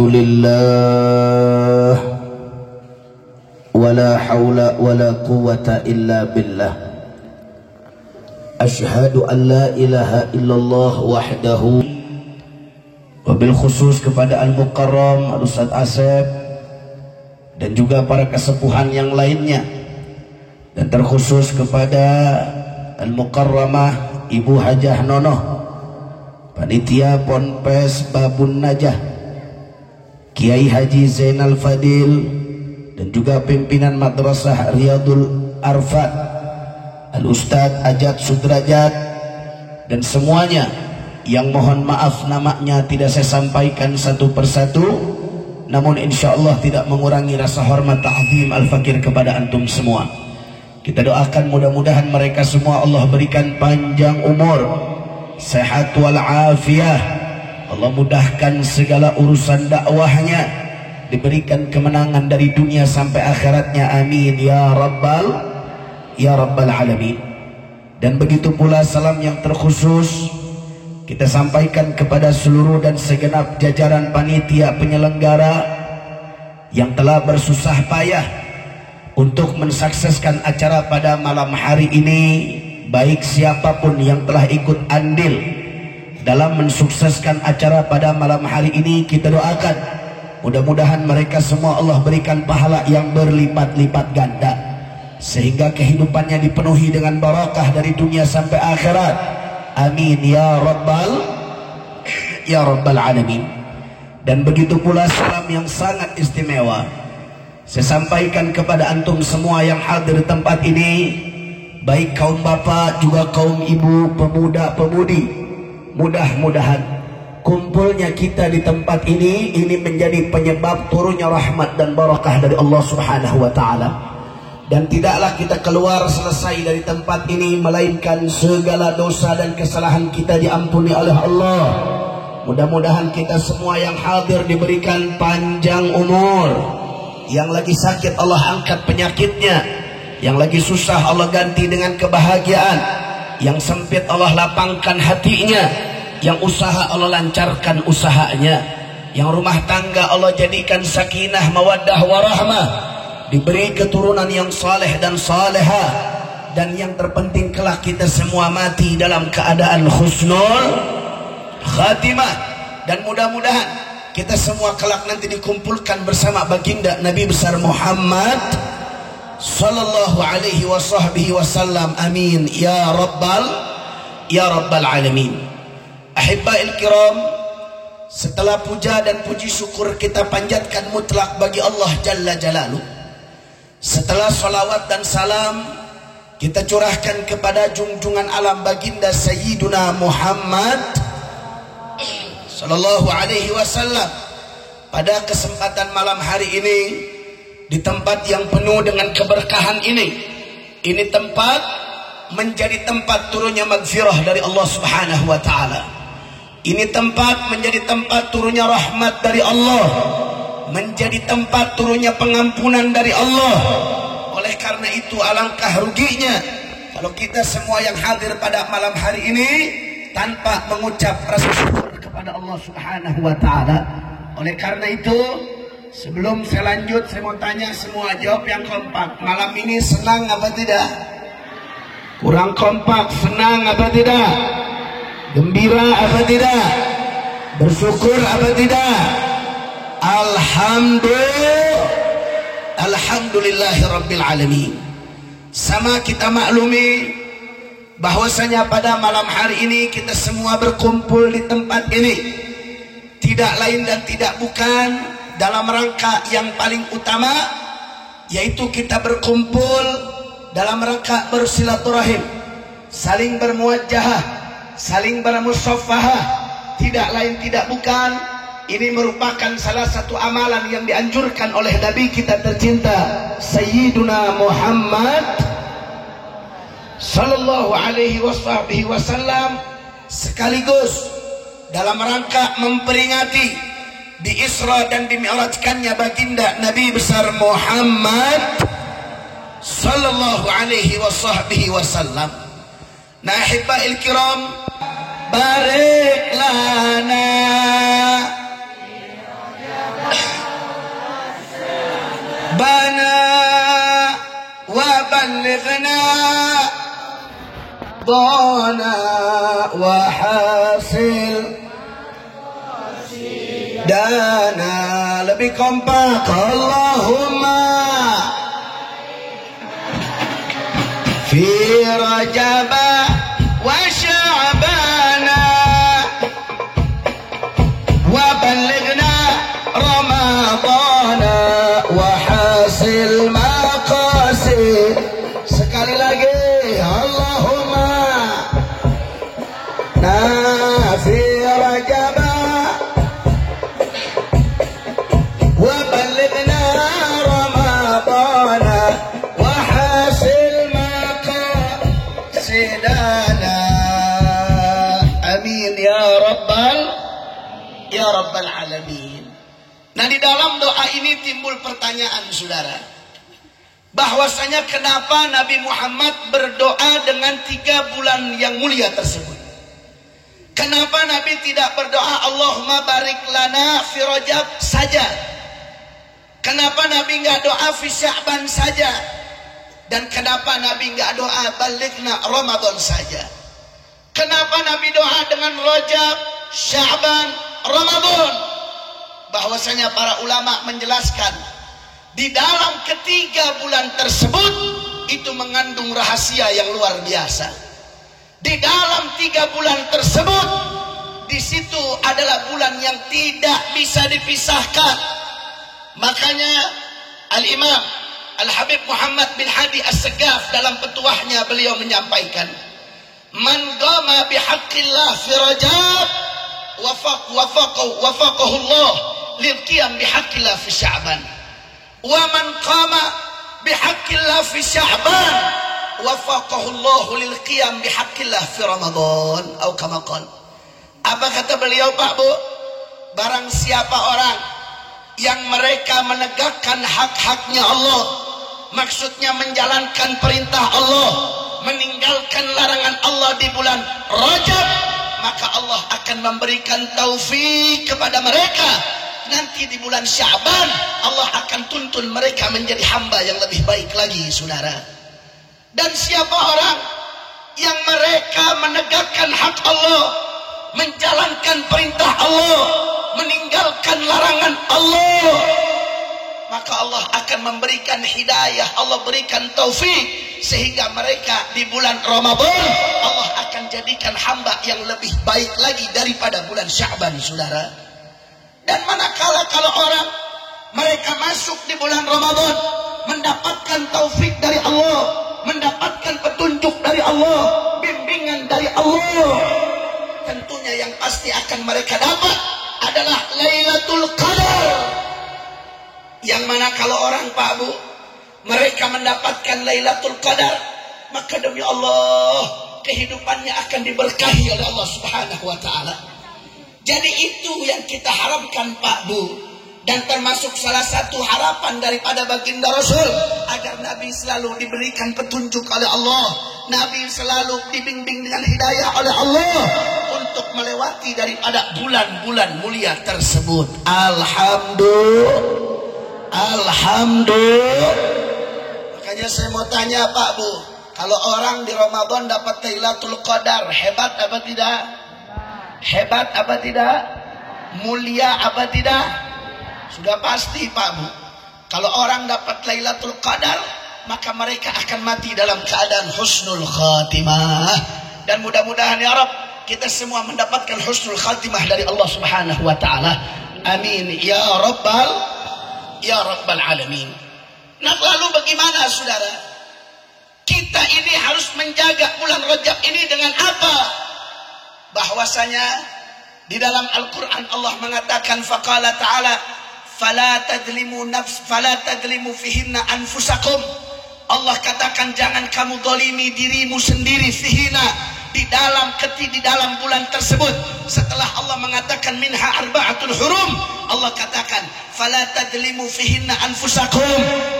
Alhamdulillah wala haula wala quwwata illa billah. Asyhadu an la ilaha illallah wahdahu. Wabil khusus kepada Al-Mukarram Al-Ustadz Asep dan juga para kesepuhan yang lainnya, dan terkhusus kepada Al-Mukarramah Ibu Hajah Nonoh, panitia Ponpes Babun Najah, Kiai Haji Zainal Fadil, dan juga pimpinan Madrasah Riyadul Arfat, Al-Ustadz Ajat Sudrajat, dan semuanya yang mohon maaf namanya tidak saya sampaikan satu persatu, namun insya Allah tidak mengurangi rasa hormat ta'zim al-fakir kepada antum semua. Kita doakan mudah-mudahan mereka semua Allah berikan panjang umur, sehat walafiat, Allah mudahkan segala urusan dakwahnya, diberikan kemenangan dari dunia sampai akhiratnya, amin ya rabbal alamin. Dan begitu pula salam yang terkhusus kita sampaikan kepada seluruh dan segenap jajaran panitia penyelenggara yang telah bersusah payah untuk mensukseskan acara pada malam hari ini, baik siapapun yang telah ikut andil dalam mensukseskan acara pada malam hari ini. Kita doakan mudah-mudahan mereka semua Allah berikan pahala yang berlipat-lipat ganda, sehingga kehidupannya dipenuhi dengan barakah dari dunia sampai akhirat, amin ya rabbal alamin. Dan begitu pula salam yang sangat istimewa saya sampaikan kepada antum semua yang hadir di tempat ini, baik kaum bapak juga kaum ibu, pemuda pemudi. Mudah-mudahan kumpulnya kita di tempat ini menjadi penyebab turunnya rahmat dan barakah dari Allah Subhanahu wa taala. Dan tidaklah kita keluar selesai dari tempat ini melainkan segala dosa dan kesalahan kita diampuni oleh Allah. Mudah-mudahan kita semua yang hadir diberikan panjang umur. Yang lagi sakit Allah angkat penyakitnya, yang lagi susah Allah ganti dengan kebahagiaan, yang sempit Allah lapangkan hatinya, yang usaha Allah lancarkan usahanya, yang rumah tangga Allah jadikan sakinah mawaddah warahmah, diberi keturunan yang saleh dan salehah, dan yang terpenting kelak kita semua mati dalam keadaan husnul khatimah. Dan mudah-mudahan kita semua kelak nanti dikumpulkan bersama baginda Nabi besar Muhammad sallallahu alaihi wasallam, amin ya rabbal alamin. Ahibba'il kiram, setelah puja dan puji syukur kita panjatkan mutlak bagi Allah Jalla Jalaluh, setelah salawat dan salam kita curahkan kepada junjungan alam baginda Sayyiduna Muhammad sallallahu alaihi wasallam, pada kesempatan malam hari ini di tempat yang penuh dengan keberkahan ini tempat menjadi tempat turunnya maghfirah dari Allah Subhanahu wa taala. Ini tempat menjadi tempat turunnya rahmat dari Allah, menjadi tempat turunnya pengampunan dari Allah. Oleh karena itu alangkah ruginya kalau kita semua yang hadir pada malam hari ini tanpa mengucap rasa syukur kepada Allah Subhanahu wa Ta'ala. Oleh karena itu, sebelum saya lanjut, saya mau tanya semua, jawab yang kompak. Malam ini senang apa tidak? Kurang kompak, senang apa tidak? Gembira apa tidak? Bersyukur apa tidak? Alhamdulillahirabbil alamin. Sama kita maklumi bahwasanya pada malam hari ini kita semua berkumpul di tempat ini tidak lain dan tidak bukan dalam rangka yang paling utama, yaitu kita berkumpul dalam rangka bersilaturahim, saling bermuwajahah, saling bermusyafahah. Tidak lain tidak bukan, ini merupakan salah satu amalan yang dianjurkan oleh Nabi kita tercinta Sayyiduna Muhammad sallallahu alaihi wasallam, sekaligus dalam rangka memperingati di Isra dan dimi'rajkannya baginda Nabi besar Muhammad sallallahu alaihi wasallam. Nah, ahibba'il kiram, barik lana bana wa ballighna dana wa hasil dana. Lebih kompak, Allahumma fi Rajab wa Sya'bana wa ballighna Ramadana wa hasil maqasid. Sekali lagi, Allahumma fi Rajab wa ballighna Ramadana wa hasil maqasidana. Amin ya rabbal alamin. Nah, di dalam doa ini timbul pertanyaan, saudara, bahwasanya kenapa Nabi Muhammad berdoa dengan 3 bulan yang mulia tersebut? Kenapa Nabi tidak berdoa Allahumma barik lana fi Rajab saja? Kenapa Nabi nggak doa fi Sya'ban saja? Dan kenapa Nabi nggak doa balighna Ramadan saja? Kenapa Nabi doa dengan Rajab, Sya'ban, Ramadan? Bahwasanya para ulama menjelaskan di dalam ketiga bulan tersebut itu mengandung rahasia yang luar biasa. Di dalam 3 bulan tersebut, di situ adalah bulan yang tidak bisa dipisahkan. Makanya Al-Imam Al-Habib Muhammad bin Hadi As-Segaf dalam petuahnya beliau menyampaikan, man qama bihaqqillah fi Rajab wafaqahu Allah lil qiyam bihaqqillah fi Sya'ban, wa man qama bihaqqillah fi Sya'ban wafaqahu Allah lil qiyam bihaqqillah fi Ramadan, atau kama qala. Apa kata beliau, Pak Bu? Barang siapa orang yang mereka menegakkan hak-haknya Allah, maksudnya menjalankan perintah Allah, meninggalkan larangan Allah di bulan Rajab, maka Allah akan memberikan taufik kepada mereka. Nanti di bulan Sya'ban Allah akan tuntun mereka menjadi hamba yang lebih baik lagi, saudara. Dan siapa orang yang mereka menegakkan hak Allah, menjalankan perintah Allah, meninggalkan larangan Allah, maka Allah akan memberikan hidayah, Allah berikan taufik, sehingga mereka di bulan Ramadan Allah akan jadikan hamba yang lebih baik lagi daripada bulan Sya'ban, saudara. Dan manakala kalau orang mereka masuk di bulan Ramadan mendapatkan taufik dari Allah, mendapatkan petunjuk dari Allah, bimbingan dari Allah, tentunya yang pasti akan mereka dapat adalah Lailatul Qadar. Yang mana kalau orang, Pak Bu, mereka mendapatkan Lailatul Qadar, maka demi Allah kehidupannya akan diberkahi oleh Allah Subhanahu wa Ta'ala. Jadi itu yang kita harapkan, Pak Bu, Dan termasuk salah satu harapan daripada baginda Rasul agar Nabi selalu diberikan petunjuk oleh Allah, Nabi selalu dibimbing dengan hidayah oleh Allah untuk melewati daripada bulan-bulan mulia tersebut. Alhamdulillah. Makanya saya mau tanya Pak Bu, kalau orang di Ramadan dapat Lailatul Qadar, hebat apa tidak? Hebat apa tidak? Mulia apa tidak? Sudah pasti Pak Bu, kalau orang dapat Lailatul Qadar, maka mereka akan mati dalam keadaan husnul khatimah. Dan mudah-mudahan ya Rabb, kita semua mendapatkan husnul khatimah dari Allah Subhanahu wa taala. Amin ya rabbal alamin. Nah, lalu bagaimana saudara? Kita ini harus menjaga bulan Rajab ini dengan apa? Bahwasanya di dalam Al-Qur'an Allah mengatakan faqala ta'ala fala tadlimu fihinna anfusakum. Allah katakan jangan kamu zalimi dirimu sendiri fihinna, di dalam bulan tersebut. Setelah Allah mengatakan minha arba'atul hurum, Allah katakan fala tadlimu fihinna anfusakum,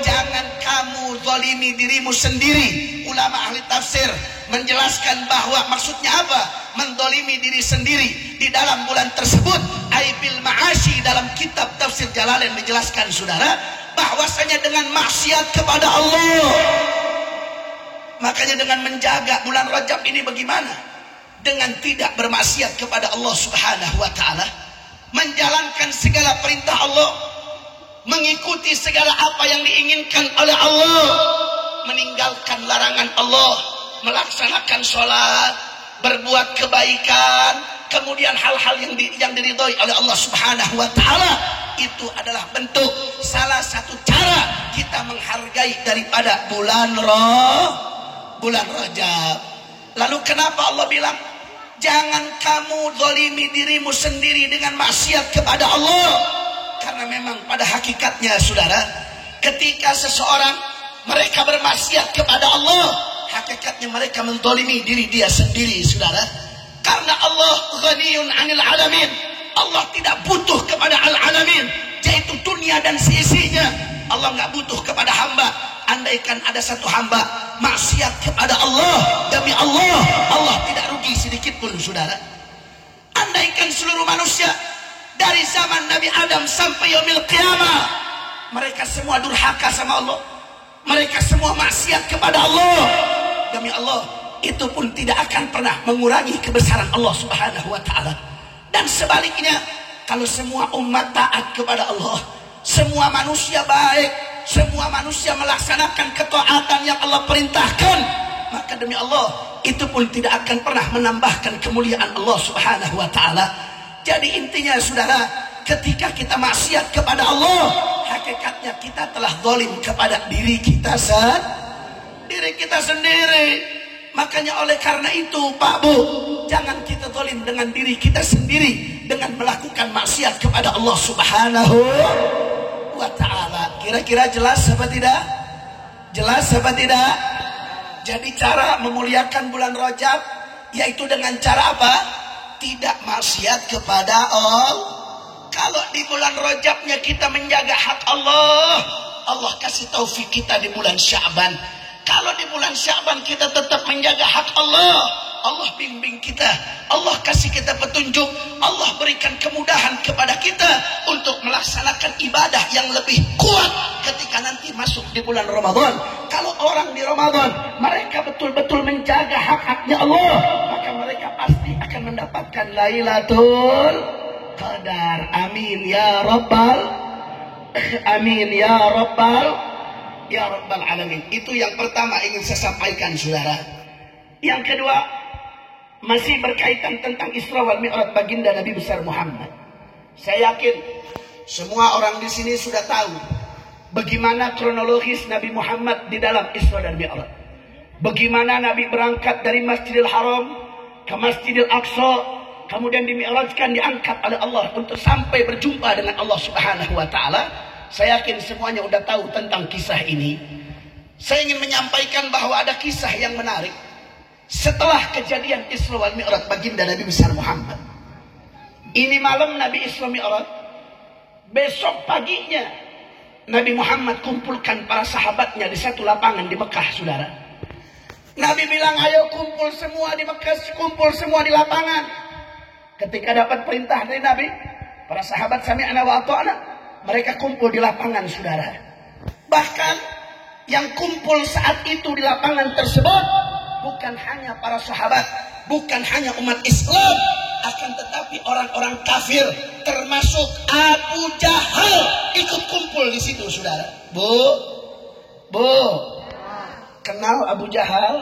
jangan kamu zalimi dirimu sendiri. Ulama ahli tafsir menjelaskan bahwa maksudnya apa? Mendolimi diri sendiri di dalam bulan tersebut. Aibil ma'ashi, dalam kitab tafsir Jalalain dijelaskan saudara, bahwasanya dengan maksiat kepada Allah. Makanya dengan menjaga bulan Rajab ini bagaimana? Dengan tidak bermaksiat kepada Allah Subhanahu wa taala, menjalankan segala perintah Allah, mengikuti segala apa yang diinginkan oleh Allah, meninggalkan larangan Allah, melaksanakan sholat, berbuat kebaikan, kemudian hal-hal yang diridhoi oleh Allah Subhanahu wa taala. Itu adalah bentuk salah satu cara kita menghargai daripada bulan Rajab. Lalu kenapa Allah bilang jangan kamu zalimi dirimu sendiri dengan maksiat kepada Allah? Karena memang pada hakikatnya saudara, ketika seseorang mereka bermaksiat kepada Allah, hakikatnya mereka menzalimi diri dia sendiri saudara. Karena Allah ghaniyun 'anil 'alamin. Allah tidak butuh kepada al-'alamin, yaitu dunia dan seisinya. Allah enggak butuh kepada hamba. Andaikan ada satu hamba maksiat kepada Allah, demi Allah, Allah tidak rugi sedikit pun saudara. Andaikan seluruh manusia dari zaman Nabi Adam sampai yaumil qiyamah, mereka semua durhaka sama Allah, mereka semua maksiat kepada Allah, demi Allah, itu pun tidak akan pernah mengurangi kebesaran Allah Subhanahu wa taala. Dan sebaliknya, kalau semua umat taat kepada Allah, semua manusia baik, semua manusia melaksanakan ketaatan yang Allah perintahkan, maka demi Allah, itu pun tidak akan pernah menambahkan kemuliaan Allah Subhanahu wa taala. Jadi intinya saudara, ketika kita maksiat kepada Allah, hakikatnya kita telah zalim kepada diri kita sendiri. Makanya oleh karena itu Pak Bu, jangan kita zalim dengan diri kita sendiri dengan melakukan maksiat kepada Allah Subhanahu wa ta'ala. Kira-kira jelas apa tidak? Jelas apa tidak? Jadi cara memuliakan bulan Rajab yaitu dengan cara apa? Tidak maksiat kepada Allah. Kalau di bulan Rajabnya kita menjaga hak Allah, Allah kasih taufik kita di bulan Sya'ban. Kalau di bulan Sya'ban kita tetap menjaga hak Allah, Allah bimbing kita, Allah kasih kita petunjuk, Allah berikan kemudahan kepada kita untuk melaksanakan ibadah yang lebih kuat ketika nanti masuk di bulan Ramadan. Kalau orang di Ramadan mereka betul-betul menjaga hak-haknya Allah, maka mereka pasti akan mendapatkan Lailatul Qadar. Amin ya Rabbal Alamin. Itu yang pertama ingin saya sampaikan saudara. Yang kedua, masih berkaitan tentang Isra wal Mi'raj baginda Nabi besar Muhammad. Saya yakin semua orang di sini sudah tahu bagaimana kronologis Nabi Muhammad di dalam Isra dan Mi'raj. Bagaimana Nabi berangkat dari Masjidil Haram ke Masjidil Aqsa, kemudian dimi'rajkan, diangkat oleh Allah untuk sampai berjumpa dengan Allah Subhanahu wa taala. Saya yakin semuanya udah tahu tentang kisah ini. Saya ingin menyampaikan bahwa ada kisah yang menarik setelah kejadian Isra wal Mi'raj baginda Nabi besar Muhammad. Ini malam Nabi Isra Mi'raj Besok paginya Nabi Muhammad kumpulkan para sahabatnya di satu lapangan di Mekah, saudara. Nabi bilang, ayo kumpul semua di Mekah, kumpul semua di lapangan. Ketika dapat perintah dari Nabi, para sahabat sami'na wa ata'na, mereka kumpul di lapangan, saudara. Bahkan yang kumpul saat itu di lapangan tersebut bukan hanya para sahabat, bukan hanya umat Islam, akan tetapi orang-orang kafir, termasuk Abu Jahal ikut kumpul di situ, saudara. Bu, kenal Abu Jahal?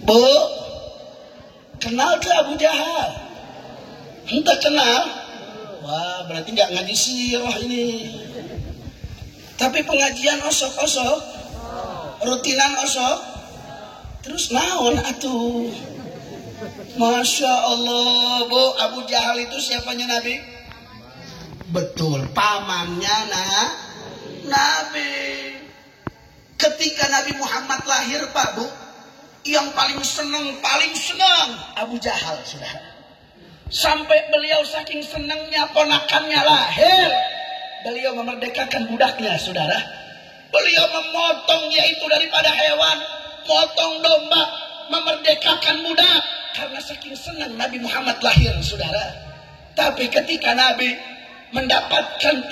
Bu, kenal ke Abu Jahal? Entah kenal? Wah, berarti nggak ngaji sirah ini. Tapi pengajian osok-osok, rutinan osok, terus naon atuh? Masya Allah, Bu, Abu Jahal itu siapanya Nabi? Betul, pamannya Nabi. Ketika Nabi Muhammad lahir, Pak, Bu, yang paling senang Abu Jahal, saudara. Sampai beliau saking senangnya ponakannya lahir, beliau memerdekakan budaknya, saudara. Beliau memotong, yaitu daripada hewan, potong domba, memerdekakan budak. Karena saking senang Nabi Muhammad lahir, saudara. Tapi ketika Nabi mendapatkan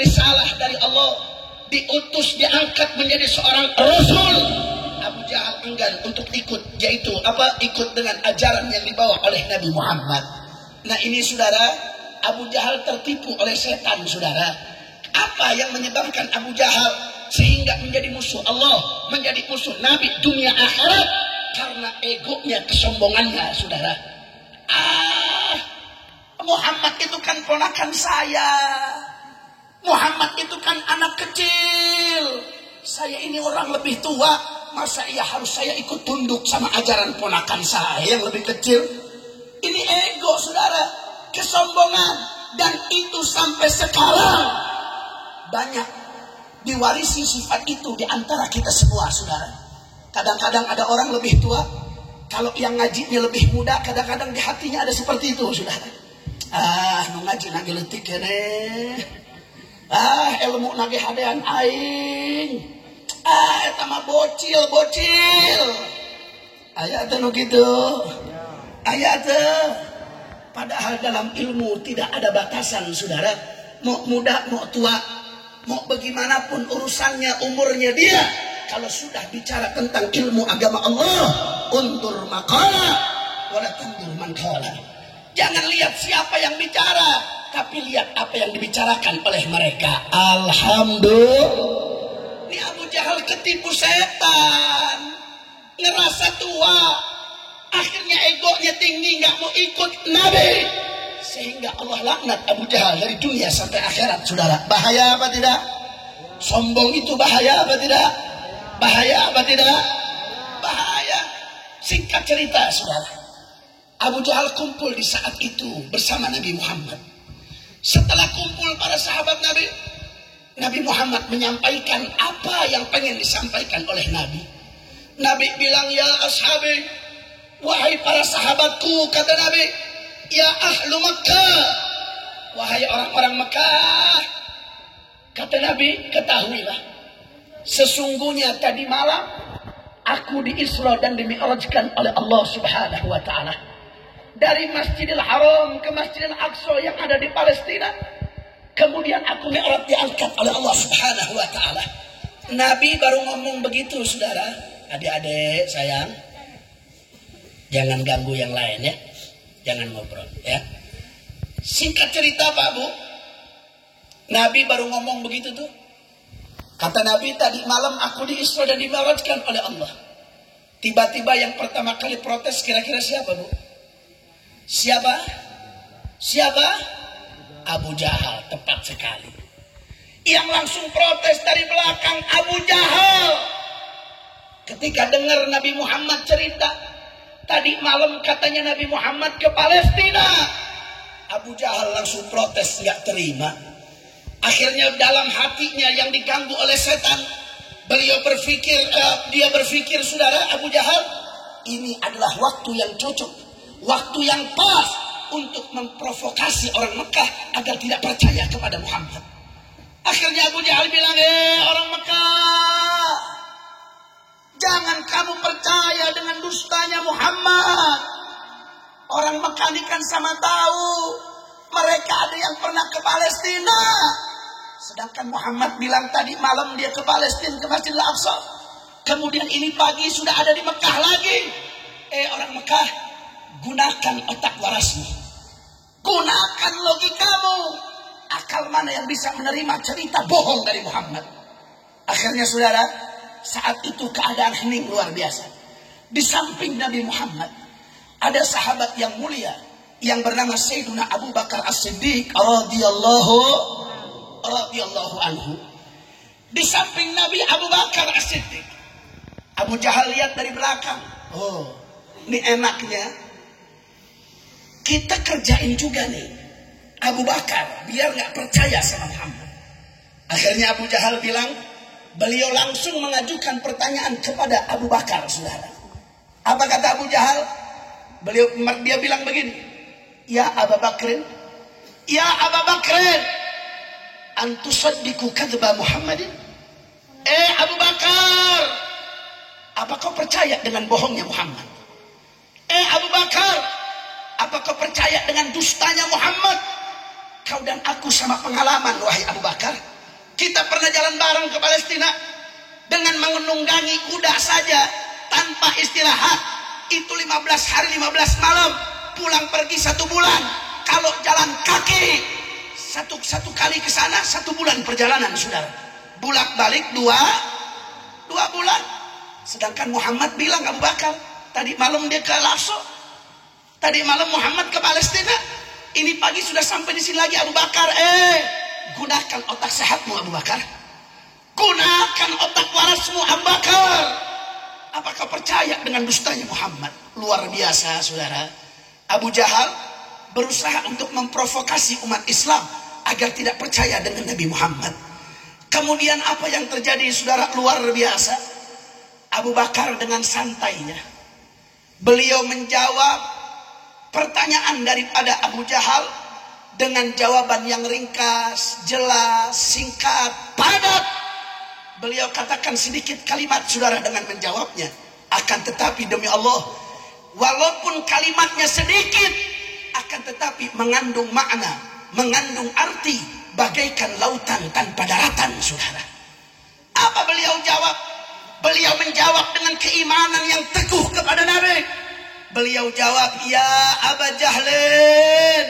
risalah dari Allah, diutus, diangkat menjadi seorang Rasul, Abu Jahal enggan untuk ikut, yaitu ikut dengan ajaran yang dibawa oleh Nabi Muhammad. Nah ini, saudara, Abu Jahal tertipu oleh setan, saudara. Apa yang menyebabkan Abu Jahal sehingga menjadi musuh Allah, menjadi musuh Nabi dunia akhirat? Karena egonya, kesombongannya, saudara. Muhammad itu kan ponakan saya. Muhammad itu kan anak kecil. Saya ini orang lebih tua. Masa harus saya ikut tunduk sama ajaran ponakan saya yang lebih kecil? Ini ego, saudara. Kesombongan. Dan itu sampai sekarang banyak diwarisi sifat itu di antara kita semua, saudara. Kadang-kadang ada orang lebih tua, kalau yang ngajinya lebih muda, kadang-kadang di hatinya ada seperti itu, saudara. Nu ngaji nage leutik keneh. Ilmu nage hadean aing. Eta mah bocil. Aya teh nu kitu. Aya teh. Padahal dalam ilmu tidak ada batasan, saudara. Mau muda, mau tua, mau bagaimanapun urusannya, umurnya dia. Kalau sudah bicara tentang ilmu agama Allah, undur maqala wala tandur man qala. Jangan lihat siapa yang bicara, tapi lihat apa yang dibicarakan oleh mereka. Alhamdulillah. Ini Abu Jahal ketipu setan, ngerasa tua, akhirnya egonya tinggi, nggak mau ikut Nabi, sehingga Allah laknat Abu Jahal dari dunia sampai akhirat, saudara. Bahaya apa tidak? Sombong itu bahaya apa tidak? Bahaya apa tidak? Bahaya. Singkat cerita, saudara, Abu Jahal kumpul di saat itu bersama Nabi Muhammad. Setelah kumpul para sahabat Nabi, Nabi Muhammad menyampaikan apa yang pengen disampaikan oleh Nabi. Nabi bilang, ya ashabi, wahai para sahabatku, kata Nabi, ya ahlu Makkah, wahai orang-orang Mekah, kata Nabi, ketahuilah, sesungguhnya tadi malam aku di-Isra dan di-Mi'rajkan oleh Allah Subhanahu wa taala dari Masjidil Haram ke Masjidil Aqsa yang ada di Palestina. Kemudian aku mi'raj, diangkat oleh Allah Subhanahu wa taala. Nabi baru ngomong begitu, saudara. Adik-adik sayang, jangan ganggu yang lain ya. Jangan ngobrol ya. Singkat cerita, Pak Bu, Nabi baru ngomong begitu tuh. Kata Nabi, tadi malam aku di-Isra dan di-Mi'rajkan oleh Allah. Tiba-tiba yang pertama kali protes, kira-kira siapa, Bu? Siapa? Abu Jahal, tepat sekali. Yang langsung protes dari belakang Abu Jahal. Ketika dengar Nabi Muhammad cerita, tadi malam katanya Nabi Muhammad ke Palestina. Abu Jahal langsung protes, nggak terima. Akhirnya dalam hatinya yang diganggu oleh setan, dia berpikir, saudara, Abu Jahal, ini adalah waktu yang cocok, waktu yang pas untuk memprovokasi orang Mekah agar tidak percaya kepada Muhammad. Akhirnya Abu Jahal bilang, orang Mekah, jangan kamu percaya dengan dustanya Muhammad. Orang Mekah ini kan sama tahu, mereka ada yang pernah ke Palestina. Sedangkan Muhammad bilang tadi malam dia ke Palestina, ke Masjidil Aqsa. Kemudian ini pagi sudah ada di Mekah lagi. Orang Mekah, gunakan otak warasmu. Gunakan logikamu. Akal mana yang bisa menerima cerita bohong dari Muhammad? Akhirnya saudara, saat itu keadaan hening luar biasa. Di samping Nabi Muhammad, ada sahabat yang mulia yang bernama Sayyiduna Abu Bakar As-Siddiq radhiyallahu anhu. Di samping Nabi Abu Bakar As-Siddiq, Abu Jahal lihat dari belakang. Oh, ini enaknya kita kerjain juga nih Abu Bakar biar nggak percaya sama Muhammad. Akhirnya Abu Jahal bilang, beliau langsung mengajukan pertanyaan kepada Abu Bakar, saudara. Apa kata Abu Jahal? Dia bilang begini, ya Abu Bakrin, antusaddiqu kadzba Muhammadin. Abu Bakar, apa kau percaya dengan bohongnya Muhammad? Abu Bakar, apa kau percaya dengan dustanya Muhammad? Kau dan aku sama pengalaman, wahai Abu Bakar. Kita pernah jalan bareng ke Palestina dengan menunggangi kuda saja tanpa istirahat. Itu 15 hari 15 malam, pulang pergi 1 bulan. Kalau jalan kaki satu kali ke sana 1 bulan perjalanan, saudara. Bolak balik 2 bulan. Sedangkan Muhammad bilang, Abu Bakar, tadi malam dia ke Al-Aqsa, tadi malam Muhammad ke Palestina. Ini pagi sudah sampai di sini lagi Abu Bakar. Gunakan otak sehatmu Abu Bakar. Gunakan otak warasmu Abu Bakar. Apakah percaya dengan dustanya Muhammad? Luar biasa, saudara. Abu Jahal berusaha untuk memprovokasi umat Islam agar tidak percaya dengan Nabi Muhammad. Kemudian apa yang terjadi, saudara? Luar biasa. Abu Bakar dengan santainya, beliau menjawab pertanyaan daripada Abu Jahal dengan jawaban yang ringkas, jelas, singkat, padat. Beliau katakan sedikit kalimat, saudara, dengan menjawabnya. Akan tetapi demi Allah, walaupun kalimatnya sedikit, akan tetapi mengandung makna, mengandung arti bagaikan lautan tanpa daratan, saudara. Apa beliau jawab? Beliau menjawab dengan keimanan yang teguh kepada Nabi. Beliau jawab, ya Aba Jahlin,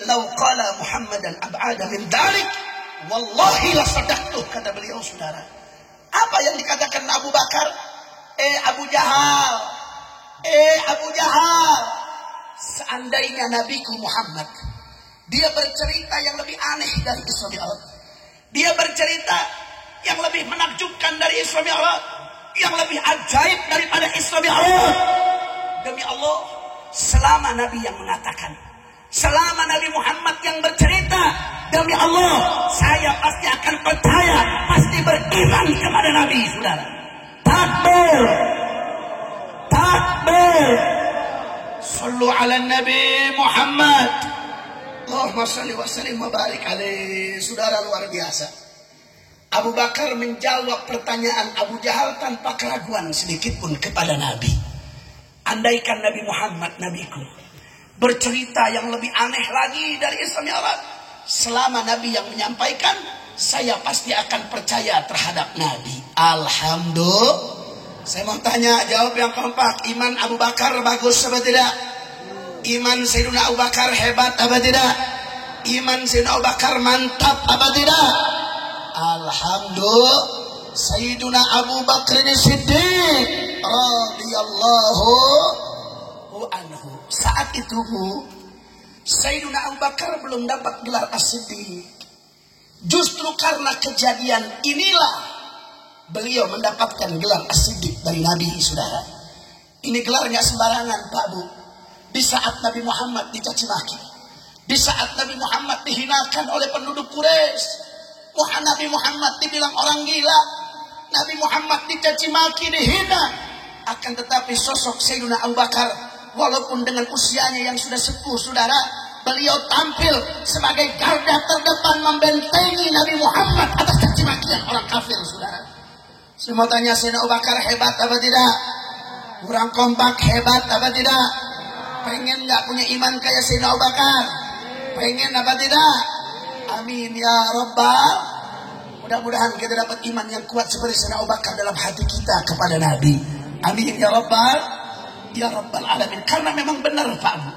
law qala Muhammadan ab'ada min dalik, wallahi la sadaqtuh, kata beliau, saudara. Apa yang dikatakan Abu Bakar? Abu Jahal, seandainya Nabiku Muhammad, dia bercerita yang lebih aneh dari Isra Mi'raj, dia bercerita yang lebih menakjubkan dari Isra Mi'raj, yang lebih ajaib daripada Isra Mi'raj. Demi Allah, selama Nabi yang mengatakan, selama Nabi Muhammad yang bercerita, demi Allah, saya pasti akan percaya, pasti beriman kepada Nabi, saudara. Takbir, takbir. Sallu ala Nabi Muhammad. Allahumma salli wa sallim wa barik alaihi. Saudara, luar biasa. Abu Bakar menjawab pertanyaan Abu Jahal tanpa keraguan sedikit pun kepada Nabi. Andaikan Nabi Muhammad, nabiku, bercerita yang lebih aneh lagi dari Isra Mi'raj, selama Nabi yang menyampaikan, saya pasti akan percaya terhadap Nabi. Alhamdulillah. Saya mau tanya, jawab yang kompak. Iman Abu Bakar bagus apa tidak? Iman Sayyidina Abu Bakar hebat apa tidak? Iman Sayyidina Abu Bakar mantap apa tidak? Alhamdulillah. Sayyidina Abu Bakar As-Siddiq radhiyallahu anhu. Saat itu Sayyidina Abu Bakar belum dapat gelar As-Siddiq. Justru karena kejadian inilah beliau mendapatkan gelar As-Siddiq dari Nabi, saudara. Ini gelar nggak sembarangan, Pak Bu. Di saat Nabi Muhammad dicaci maki, di saat Nabi Muhammad dihinakan oleh penduduk Quraisy, Nabi Muhammad dibilang orang gila, Nabi Muhammad dicaci maki, dihina. Akan tetapi sosok Sayyidina Abu Bakar walaupun dengan usianya yang sudah sepuh, saudara, beliau tampil sebagai garda terdepan membentengi Nabi Muhammad atas cacimakian orang kafir, saudara. Saya mau tanya, Sayyidina Abu Bakar hebat apa tidak? Kurang kompak hebat apa tidak? Pengen nggak punya iman kayak Sayyidina Abu Bakar? Pengen apa tidak? Amin ya Rabbal. Mudah-mudahan kita dapat iman yang kuat seperti Sayyidina Abu Bakar dalam hati kita kepada Nabi. Amin ya Rabbal, ya Rabbal alamin. Karena memang benar Pak Bu,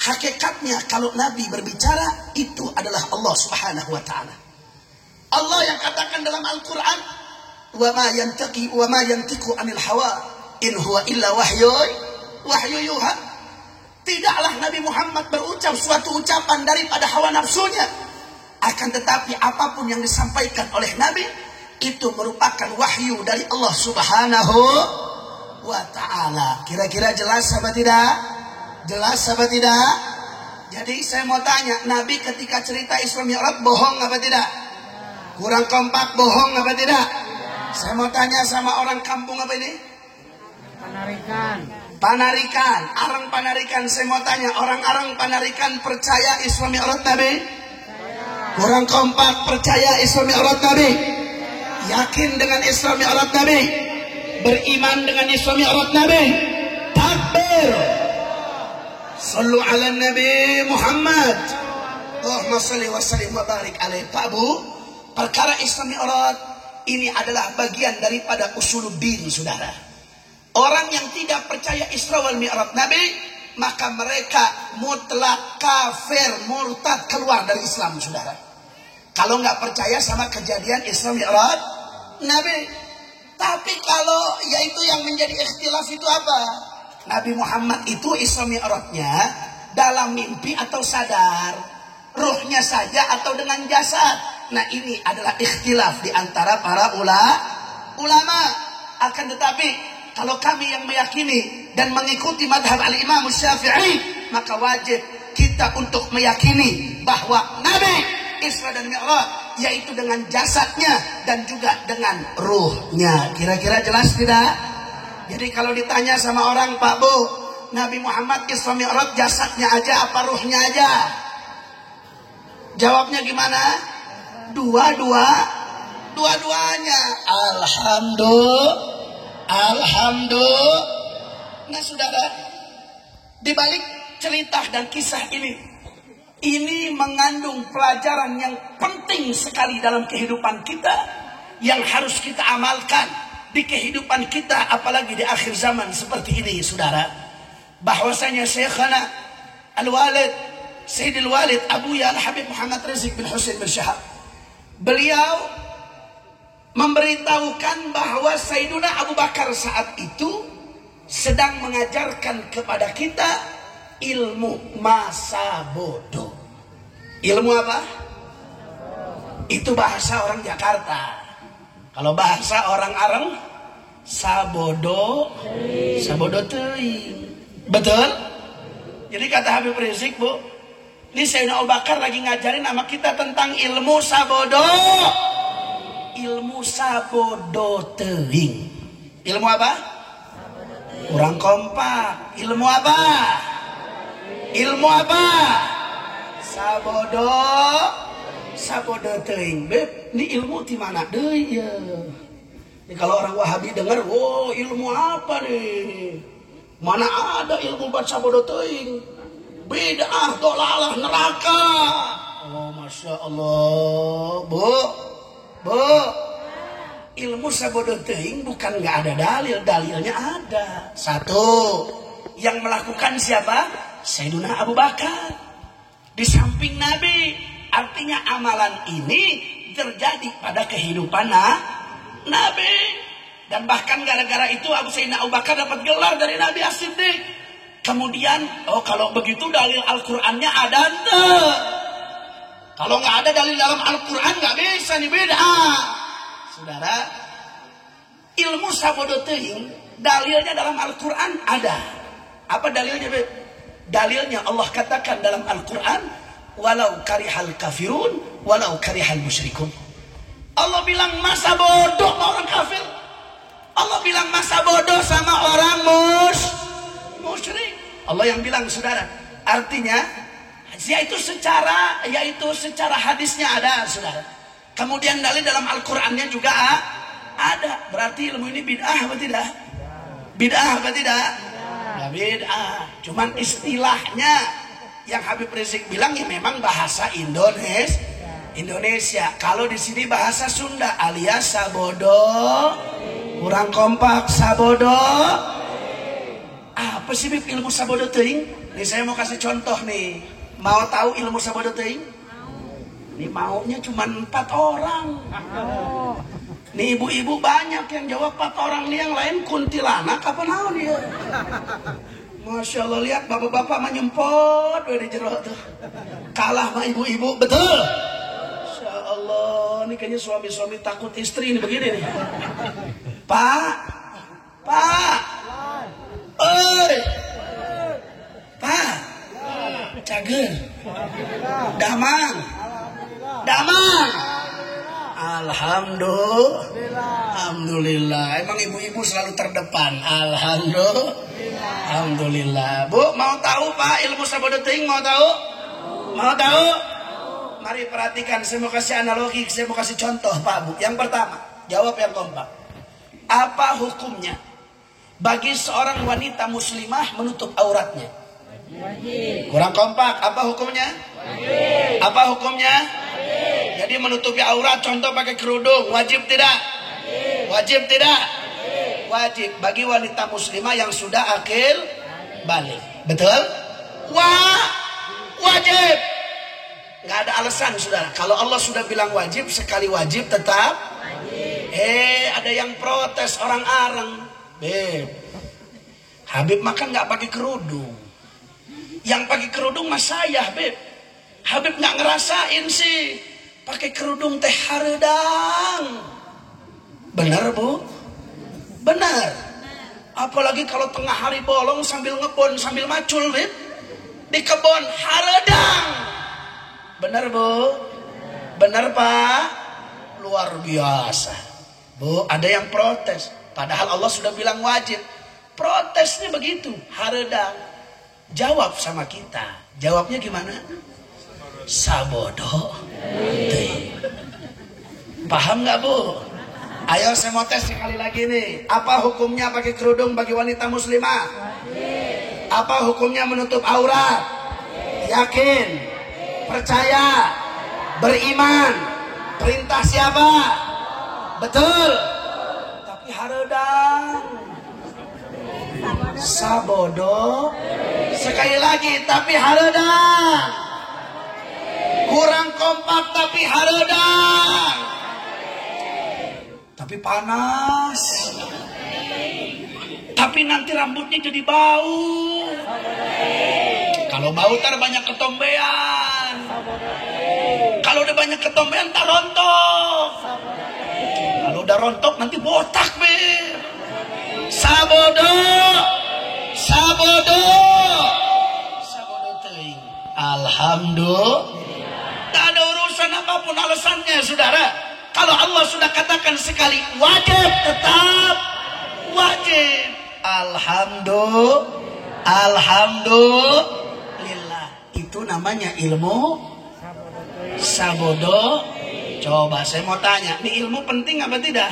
hakikatnya kalau Nabi berbicara itu adalah Allah Subhanahu wa taala. Allah yang katakan dalam Al-Qur'an, "Wa ma yantiqu 'anil hawa in huwa illa wahyu yuha." Tidaklah Nabi Muhammad berucap suatu ucapan daripada hawa nafsunya. Akan tetapi apapun yang disampaikan oleh Nabi itu merupakan wahyu dari Allah Subhanahu wa taala. Kira-kira jelas apa tidak? Jelas apa tidak? Jadi saya mau tanya, Nabi ketika cerita Isra Mi'raj bohong apa tidak? Kurang kompak bohong apa tidak? Saya mau tanya sama orang kampung apa ini? Panarikan, Arang Panarikan. Saya mau tanya, orang Arang Panarikan percaya Isra Mi'raj Nabi? Kurang kompak, percaya Isra Mi'raj Nabi? Yakin dengan Isra Mi'raj Nabi? Beriman dengan Isra Mi'raj Nabi? Takbir. Sallu ala Nabi Muhammad. Allahumma salli wa sallim wa barik alaihi. Pak Bu, perkara Isra Mi'raj ini adalah bagian daripada usuluddin, saudara. Orang yang tidak percaya Isra wal Mi'raj Nabi, maka mereka mutlak kafir, murtad, keluar dari Islam, saudara. Kalau nggak percaya sama kejadian Isra Mi'raj Nabi. Tapi kalau yaitu yang menjadi ikhtilaf itu apa? Nabi Muhammad itu Isra Mi'rajnya dalam mimpi atau sadar, ruhnya saja atau dengan jasad. Nah ini adalah ikhtilaf di antara para ulama. Akan tetapi kalau kami yang meyakini dan mengikuti madhab al-Imam Syafi'i, maka wajib kita untuk meyakini bahwa Nabi Isra dan Mi'raj yaitu dengan jasadnya dan juga dengan ruhnya. Kira-kira jelas tidak? Jadi kalau ditanya sama orang, Pak Bu, Nabi Muhammad Isra Mi'raj jasadnya aja apa ruhnya aja? Jawabnya gimana? Dua-duanya. Alhamdulillah. Nah saudara, dibalik cerita dan kisah ini mengandung pelajaran yang penting sekali dalam kehidupan kita, yang harus kita amalkan di kehidupan kita, apalagi di akhir zaman seperti ini, saudara. Bahwasanya Syekhana Al-Walid Sayyidil Walid Abuya Al-Habib Muhammad Rizik bin Husain bin Syahab, beliau memberitahukan bahwa Sayyiduna Abu Bakar saat itu sedang mengajarkan kepada kita ilmu masa bodoh. Ilmu apa? Itu bahasa orang Jakarta. Kalau bahasa orang Areng, sabodo teuing. Betul? Jadi kata Habib Rizik, Bu, ini Sayyidina Abu Bakar lagi ngajarin sama kita tentang ilmu sabodo. Ilmu sabodo teuing. Ilmu apa? Kurang kompak. Ilmu apa? Ilmu apa? Sabodo teuing. Beb, ini ilmu di mana deui ya? Ini kalau orang Wahabi dengar, "Wow, ilmu apa nih? Mana ada ilmu buat sabodo teuing? Bid'ah, dolalah, neraka." Oh, Masya Allah, Bu, ilmu sabodo teuing bukan nggak ada dalil, dalilnya ada. Satu, yang melakukan siapa? Sayyiduna Abu Bakar. Di samping Nabi, artinya amalan ini terjadi pada kehidupan Nabi. Dan bahkan gara-gara itu Sayyidina Abu Bakar dapat gelar dari Nabi As-Siddiq. Kemudian, kalau begitu dalil Al-Qur'annya ada enggak? Kalau nggak ada dalil dalam Al-Qur'an nggak bisa nih, bid'ah. Saudara, ilmu sabodo teuing dalilnya dalam Al-Qur'an ada. Apa dalilnya, Beb? Dalilnya Allah katakan dalam Al-Quran, walau karihal kafirun, walau karihal musyrikun. Allah bilang masa bodoh sama orang kafir. Allah bilang masa bodoh sama orang musyrik. Allah yang bilang, saudara. Artinya, yaitu secara hadisnya ada, saudara. Kemudian dalil dalam Al-Qur'annya juga ada. Berarti ilmu ini bid'ah apa tidak? Bid'ah apa tidak? Ya, bid'ah. Cuman istilahnya yang Habib Rizik bilang ya memang bahasa Indonesia. Kalau di sini bahasa Sunda alias sabodo. Kurang kompak, sabodo. Apa sih Bib ilmu sabodo teuing? Nih saya mau kasih contoh nih. Mau tahu ilmu sabodo teuing? Nih maunya cuma 4 orang. Nih ibu-ibu banyak yang jawab 4 orang nih, yang lain kuntilanak apa naon dia. Masya Allah, lihat bapak-bapak menyempot di jero tuh. Kalah sama ibu-ibu, betul. Masya Allah, ini kayaknya suami-suami takut istri ini begini nih. Pak, oi, Pak, cager, damang. Alhamdulillah. Emang ibu-ibu selalu terdepan. Alhamdulillah. Bu, mau tahu Pak ilmu sabodo teuing? Mau tahu? Mau tahu? Mari perhatikan, saya mau kasih analogi, saya mau kasih contoh Pak Bu. Yang pertama, jawab yang kompak. Apa hukumnya bagi seorang wanita muslimah menutup auratnya? Kurang kompak, apa hukumnya? Apa hukumnya? Jadi menutupi aurat, contoh pakai kerudung, wajib tidak? Wajib tidak? Wajib bagi wanita muslimah yang sudah akil balik. Betul? Wajib. Nggak ada alasan, saudara. Kalau Allah sudah bilang wajib, sekali wajib tetap wajib. Ada yang protes orang areng. Habib makan nggak pakai kerudung. Yang pakai kerudung mas saya, Beb. Habib nggak ngerasain sih. Pakai kerudung teh haredang. Benar Bu? Benar. Apalagi kalau tengah hari bolong sambil ngebon, sambil macul, Beb. Di kebon haredang. Benar Bu? Benar Pak? Luar biasa. Bu, ada yang protes. Padahal Allah sudah bilang wajib. Protesnya begitu, haredang. Jawab sama kita. Jawabnya gimana? Sabodo. Paham nggak Bu? Ayo saya mau tes sekali lagi nih. Apa hukumnya pakai kerudung bagi wanita muslimah? Apa hukumnya menutup aurat? Yakin? Percaya? Beriman? Perintah siapa? Betul? Tapi haredang. Sabodo. Sekali lagi, tapi haredang. Kurang kompak tapi haredang. Tapi panas. Tapi nanti rambutnya jadi bau. Kalau bau tar banyak ketombean. Kalau udah banyak ketombean tar rontok. Kalau udah rontok nanti botak, Beb. Sabodo teuing. Alhamdulillah. Tak ada urusan apapun alasannya, saudara. Kalau Allah sudah katakan sekali wajib, tetap wajib. Alhamdulillah. Itu namanya ilmu sabodo. Coba saya mau tanya, ini ilmu penting apa tidak?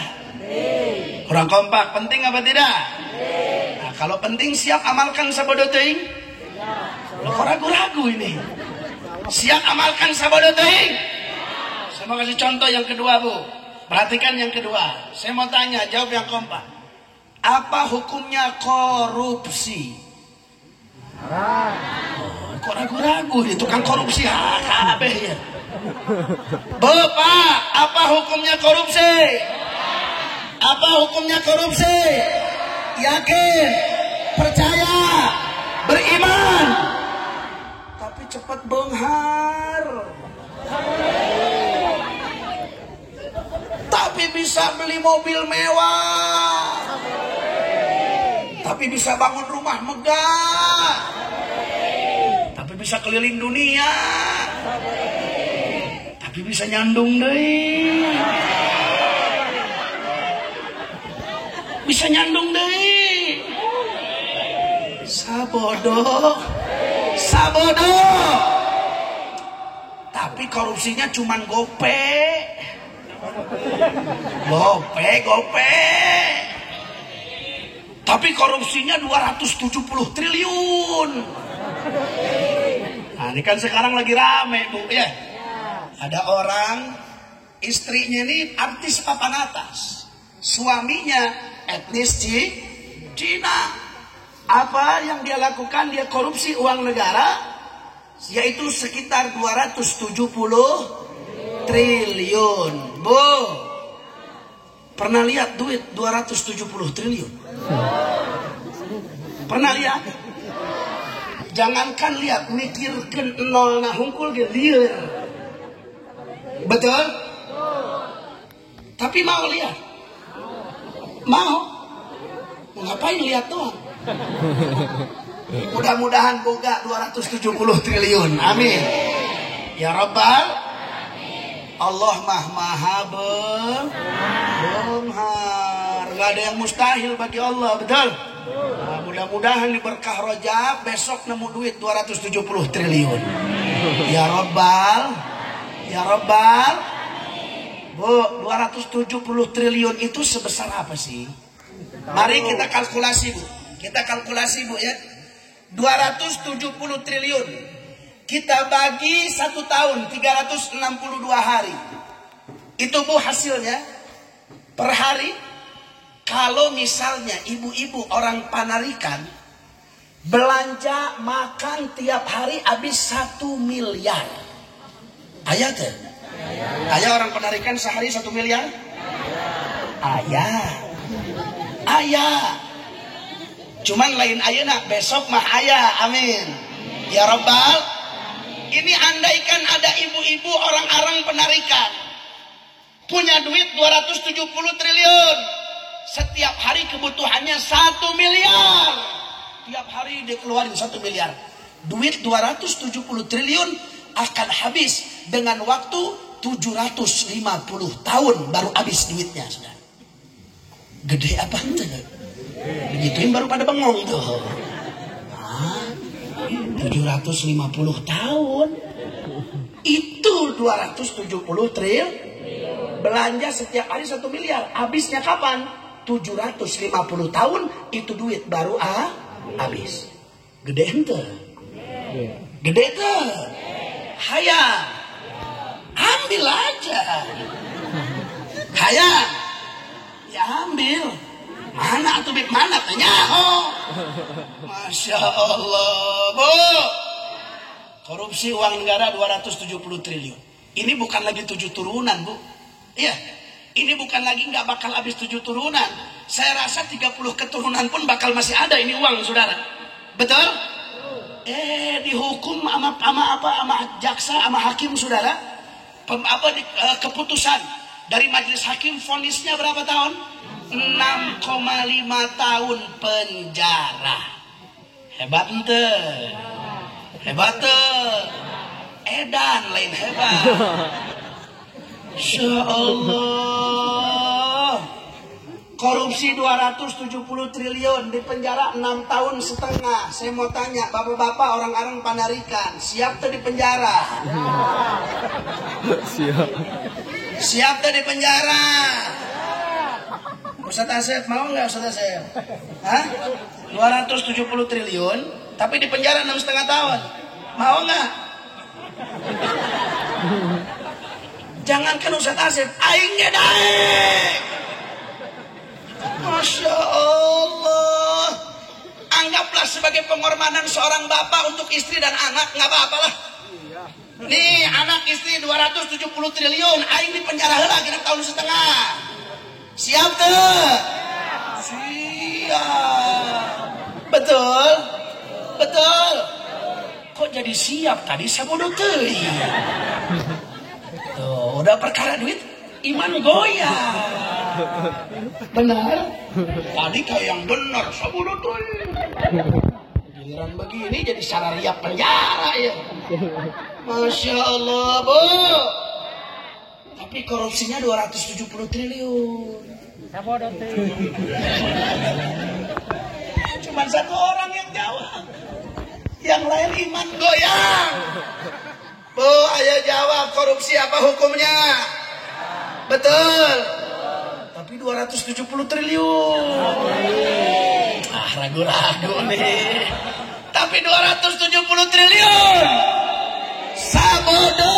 Kurang kompak, penting apa tidak? Nah, kalau penting siap amalkan sabodo teuing? Loh, kok ragu-ragu ini? Siap amalkan sabodo teuing? Saya mau kasih contoh yang kedua, Bu. Perhatikan yang kedua. Saya mau tanya, jawab yang kompak. Apa hukumnya korupsi? Kok ragu-ragu nih, tukang korupsi kabeh ya. Bapak, apa hukumnya korupsi? Apa hukumnya korupsi? Yakin? Percaya? Beriman? Tapi cepat benghar. Tapi bisa beli mobil mewah. Tapi bisa bangun rumah megah. Tapi bisa keliling dunia. Tapi bisa nyandung deh. Bisa nyandung deh. sabodo. Tapi korupsinya cuman gope. Tapi korupsinya 270 triliun. Nah, ini kan sekarang lagi rame, Bu, ya. Ada orang, istrinya ini artis papan atas. Suaminya etnis Cina. Apa yang dia lakukan? Dia korupsi uang negara, yaitu sekitar 270 triliun. Bu, pernah lihat duit 270 triliun? Pernah lihat? Jangankan lihat, mikirkan nol nah hungkul gelir. Betul? Tapi mau lihat? Mau? Ngapain lihat doang? Mudah-mudahan boga 270 triliun. Amin. Ya Rabbal. Allah maha benghar. Gak ada yang mustahil bagi Allah, betul? Nah, mudah-mudahan di berkah Rajab besok nemu duit 270 triliun. Ya Rabbal. Ya Rabbal. Bu, 270 triliun itu sebesar apa sih? Mari kita kalkulasi, Bu. Kita kalkulasi, Bu, ya. 270 triliun. Kita bagi 1 tahun, 362 hari. Itu, Bu, hasilnya. Per hari, kalau misalnya ibu-ibu orang Panarikan belanja makan tiap hari habis 1 miliar. Ayah tuh? Ayah orang Panarikan sehari 1 miliar? Ayah. Cuman lain ayeuna, besok mah ayah. Amin. Ya Rabbal. Ini andaikan ada ibu-ibu orang-orang Penarikan punya duit 270 triliun. Setiap hari kebutuhannya 1 miliar. Tiap hari dia keluarin 1 miliar. Duit 270 triliun akan habis dengan waktu 750 tahun baru habis duitnya, Saudara. Gede apa ente? Begituin baru pada bengong tuh. 750 tahun. Itu 270 triliun. Belanja setiap hari 1 miliar. Habisnya kapan? 750 tahun. Itu duit baru habis. Gede ente. Gede tuh. Hayang. Ambil aja. Hayang. Ya ambil. Mana tuh bib mana tanya? Masya Allah, Bu. Korupsi uang negara 270 triliun. Ini bukan lagi 7 turunan, Bu. Iya. Ini bukan lagi nggak bakal habis 7 turunan. Saya rasa 30 keturunan pun bakal masih ada ini uang, Saudara. Betul? Dihukum sama jaksa, sama hakim, Saudara. Keputusan dari majelis hakim vonisnya berapa tahun? 6,5 tahun penjara. Hebat ente. Hebat edan lain hebat. Insya Allah. Korupsi 270 triliun di penjara 6 tahun setengah. Saya mau tanya bapak-bapak orang-orang Panarikan, siap tuh di penjara? Siap tuh di penjara? Ustaz Asep mau nggak Ustaz Asep? Hah? 270 triliun tapi di penjara 6,5 tahun. Mau nggak? Jangankan Ustaz Asep, aing daek. Masya Allah. Anggaplah sebagai pengorbanan seorang bapak untuk istri dan anak, nggak apa-apa lah. Nih anak istri 270 triliun, aing di penjara heula genep tahun setengah. Siap tuh? Siap. Betul? Betul. Kok jadi siap tadi sabodo teuing? Tuh, udah perkara duit, iman goyah. Benar? Tadi kayak yang benar sabodo teuing. Giliran begini jadi sarariap penjara ya. Masya Allah, Bu. Tapi korupsinya 270 triliun. Cuman 1 orang yang jawab. Yang lain iman goyang. Bu, ayo jawab, korupsi apa hukumnya? Betul. Tapi 270 triliun. Ragu-ragu nih. Tapi 270 triliun. Sabodo.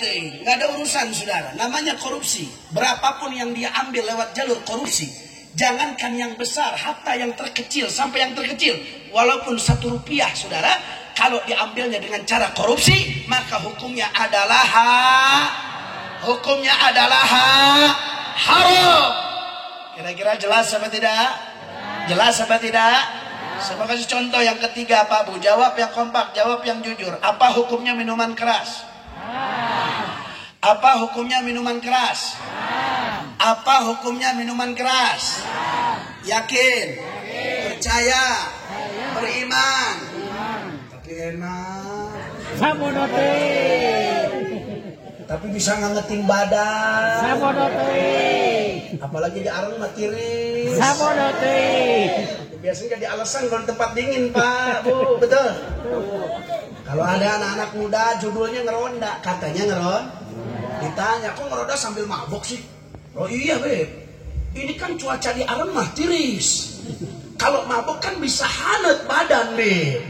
Nggak ada urusan, saudara. Namanya korupsi. Berapapun yang dia ambil lewat jalur korupsi. Jangankan yang besar, hatta yang terkecil sampai yang terkecil. Walaupun 1 rupiah, saudara. Kalau diambilnya dengan cara korupsi, maka hukumnya adalah haram. Kira-kira jelas apa tidak? Jelas apa tidak? Saya kasih contoh yang ketiga, Pak Bu. Jawab yang kompak, jawab yang jujur. Apa hukumnya minuman keras? Apa hukumnya minuman keras? Apa hukumnya minuman keras? Yakin? Percaya? Beriman? Tapi enak. Tapi bisa ngangetin badan. Apalagi di areng matiris. Biasanya jadi alasan kalau tempat dingin, Pak Bu. Betul. Kalau ada anak-anak muda judulnya ngeronda, katanya ditanya, kok ngeronda sambil mabuk sih? Oh iya, Beb. Ini kan cuaca di areng mah tiris. Kalau mabuk kan bisa hangat badan, Beb.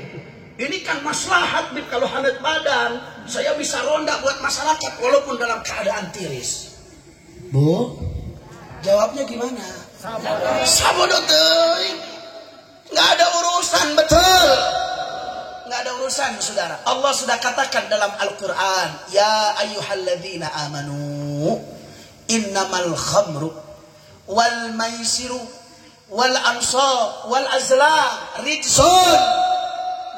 Ini kan maslahat, Beb, kalau hangat badan. Saya bisa ronda buat masyarakat walaupun dalam keadaan tiris. Bu, jawabnya gimana? Sabodo teuing. Nggak ada urusan, betul. Nggak ada urusan, saudara. Allah sudah katakan dalam Al-Quran, ya ayyuhalladzina amanu innamal khamru wal maisiru wal ansab wal azlam rijsun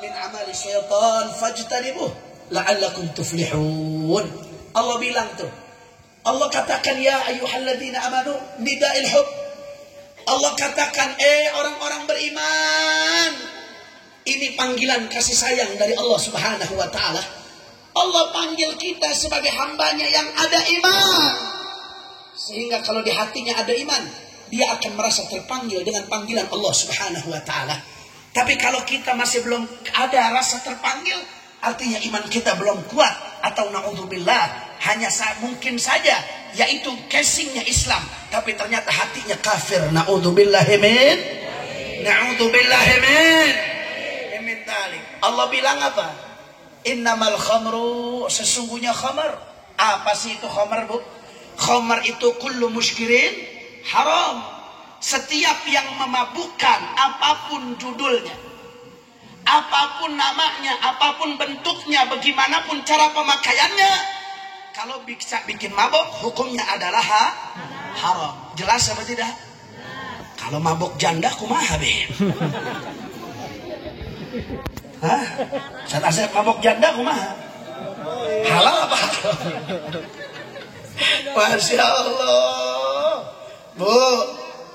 min amali syaitan fajtanibuh la'allakum tuflihun. Allah bilang tuh, Allah katakan ya ayyuhalladzina amanu nida'il hub. Allah katakan, orang-orang beriman. Ini panggilan kasih sayang dari Allah Subhanahu wa ta'ala. Allah panggil kita sebagai hambanya yang ada iman. Sehingga kalau di hatinya ada iman, dia akan merasa terpanggil dengan panggilan Allah Subhanahu wa ta'ala. Tapi kalau kita masih belum ada rasa terpanggil, artinya iman kita belum kuat. Atau na'udzubillah, hanya mungkin saja, yaitu casingnya Islam, tapi ternyata hatinya kafir. Na'udzubillahimin. Allah bilang apa? Innamal khamru, sesungguhnya khamar. Apa sih itu khamar, Bu? Khamar itu kullu muskirin haram. Setiap yang memabukkan, apapun judulnya, apapun namanya, apapun bentuknya, bagaimanapun cara pemakaiannya, kalau bisa bikin mabuk, hukumnya adalah haram. Jelas apa tidak? Kalau mabuk janda kumaha, Be? Hah? Saat asep mabuk janda kumaha? Halal apa? Masya Allah. Bu,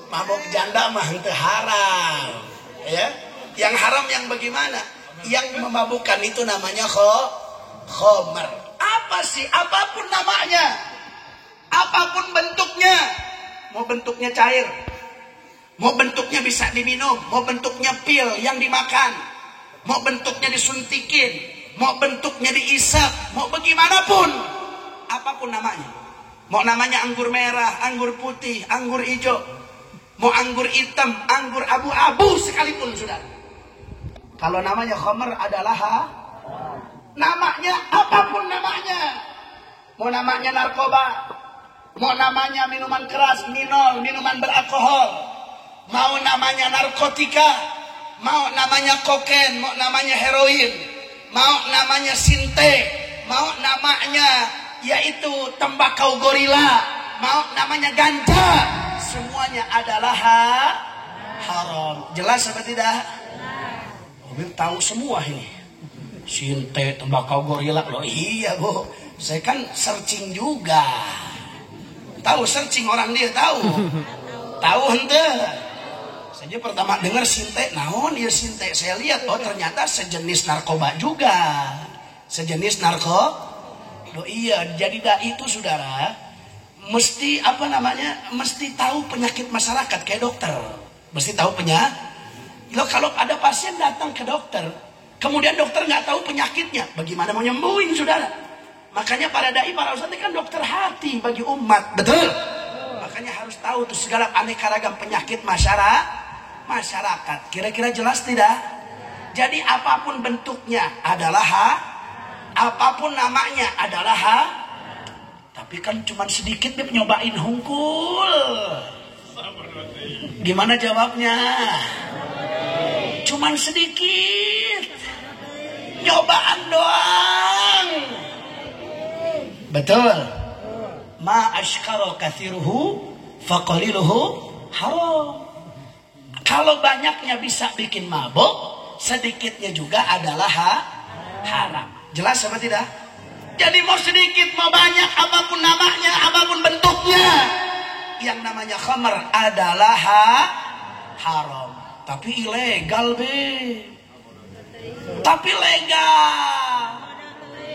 mabuk janda mah itu haram. Ya? Yang haram yang bagaimana? Yang memabukkan itu namanya khamar. Apa sih? Apapun namanya, apapun bentuknya, mau bentuknya cair, mau bentuknya bisa diminum, mau bentuknya pil yang dimakan, mau bentuknya disuntikin, mau bentuknya diisap, mau bagaimanapun, apapun namanya. Mau namanya anggur merah, anggur putih, anggur hijau, mau anggur hitam, anggur abu-abu sekalipun, saudara. Kalau namanya khamar adalah namanya apapun namanya. Mau namanya narkoba, mau namanya minuman keras, minuman beralkohol, mau namanya narkotika, mau namanya kokain, mau namanya heroin, mau namanya sinte, mau namanya yaitu tembakau gorila, mau namanya ganja, semuanya adalah haram. Jelas apa tidak? Mobil tahu semua ini. Sinte, tembakau gorila. Loh iya, Bu. Saya kan searching juga. Tahu searching orang dia tahu. Tahu hente. Saya pertama dengar sinte, naon ya sinte. Saya lihat, oh ternyata sejenis narkoba juga. Sejenis Oh iya, jadi dai itu, saudara, mesti apa namanya? Mesti tahu penyakit masyarakat kayak dokter. Mesti tahu Lo kalau ada pasien datang ke dokter, kemudian dokter nggak tahu penyakitnya, bagaimana mau nyembuhin, saudara? Makanya para dai, para ustadz kan dokter hati bagi umat, betul? Makanya harus tahu tuh segala aneka ragam penyakit masyarakat. Kira-kira jelas tidak? Jadi apapun bentuknya adalah apapun namanya adalah tapi kan cuma sedikit dia nyobain hungkul. Gimana jawabnya? Cuman sedikit, nyobaan doang. Betul. Ma ashkaro kathiruhu faqaliluhu haram. Kalau banyaknya bisa bikin mabuk, sedikitnya juga adalah haram. Jelas apa tidak? Jadi mau sedikit mau banyak, apapun namanya, apapun bentuknya, yang namanya khamar adalah haram. Tapi ilegal, tapi legal.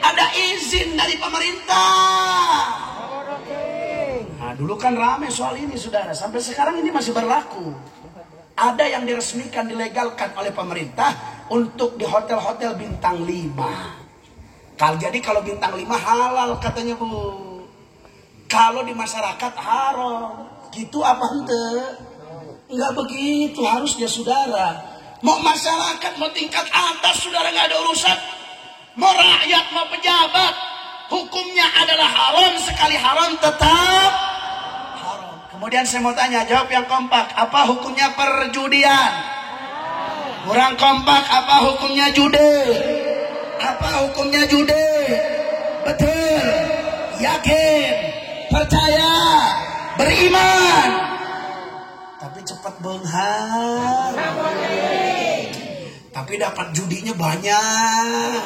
Ada izin dari pemerintah. Nah, dulu kan rame soal ini, saudara. Sampai sekarang ini masih berlaku. Ada yang diresmikan, dilegalkan oleh pemerintah untuk di hotel-hotel bintang 5. Jadi kalau bintang 5 halal katanya, Bu. Kalau di masyarakat haram. Gitu apa ente? Enggak begitu harusnya, saudara. Mau masyarakat, mau tingkat atas, saudara, nggak ada urusan. Mau rakyat, mau pejabat, hukumnya adalah haram. Sekali haram tetap haram. Kemudian saya mau tanya, jawab yang kompak. Apa hukumnya perjudian? Kurang kompak. Apa hukumnya judi? Apa hukumnya judi? Betul, yakin, percaya, beriman. Tapi cepat benghar. Tapi dapat judinya banyak.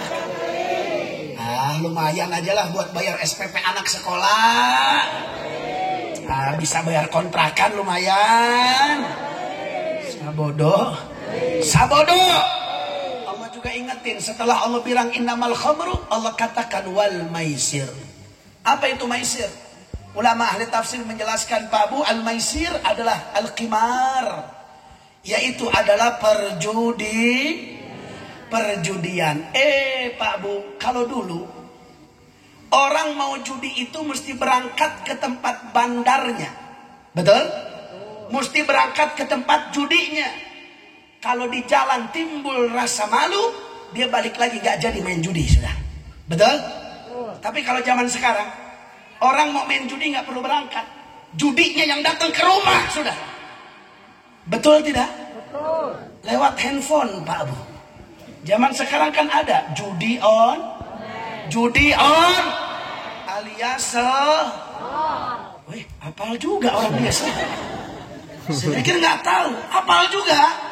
Lumayan aja lah buat bayar SPP anak sekolah. Bisa bayar kontrakan lumayan. Sabodoh. Allah juga ingetin, setelah Allah bilang innamal khamru, Allah katakan wal maisir. Apa itu maisir? Ulama ahli tafsir menjelaskan, Pak Bu, al-maisir adalah al-qimar, yaitu adalah perjudian. Pak Bu, kalau dulu orang mau judi itu mesti berangkat ke tempat bandarnya. Betul? Mesti berangkat ke tempat judinya. Kalau di jalan timbul rasa malu, dia balik lagi gak jadi main judi, sudah. Betul? Tapi kalau zaman sekarang, orang mau main judi gak perlu berangkat. Judinya yang datang ke rumah, sudah. Betul tidak? Betul. Lewat handphone, Pak Bu. Zaman sekarang kan ada judi on alias wih, hafal juga orang biasa. Saya pikir nggak tahu, hafal juga.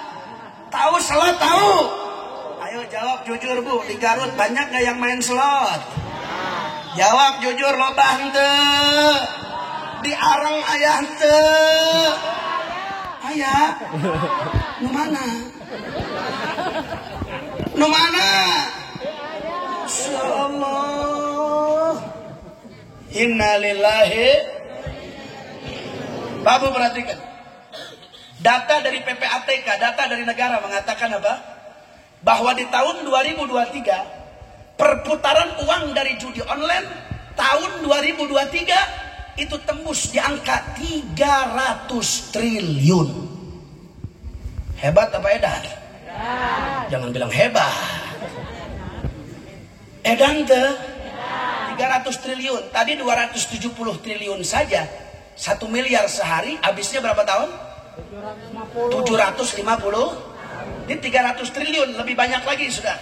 Tahu slot, tahu. Ayo jawab jujur, Bu, di Garut banyak nggak yang main slot? Jawab jujur, loba henteu. Di Areng aya henteu. Aya. Nu mana? Insyaallah. Innalillahi. Bapak perhatikan. Data dari PPATK, data dari negara mengatakan apa? Bahwa di tahun 2023 perputaran uang dari judi online tahun 2023 itu tembus di angka 300 triliun. Hebat apa edan? Jangan bilang hebat. Edan tuh 300 triliun. Tadi 270 triliun saja. 1 miliar sehari, habisnya berapa tahun? 750. Ini 300 triliun, lebih banyak lagi, sudah.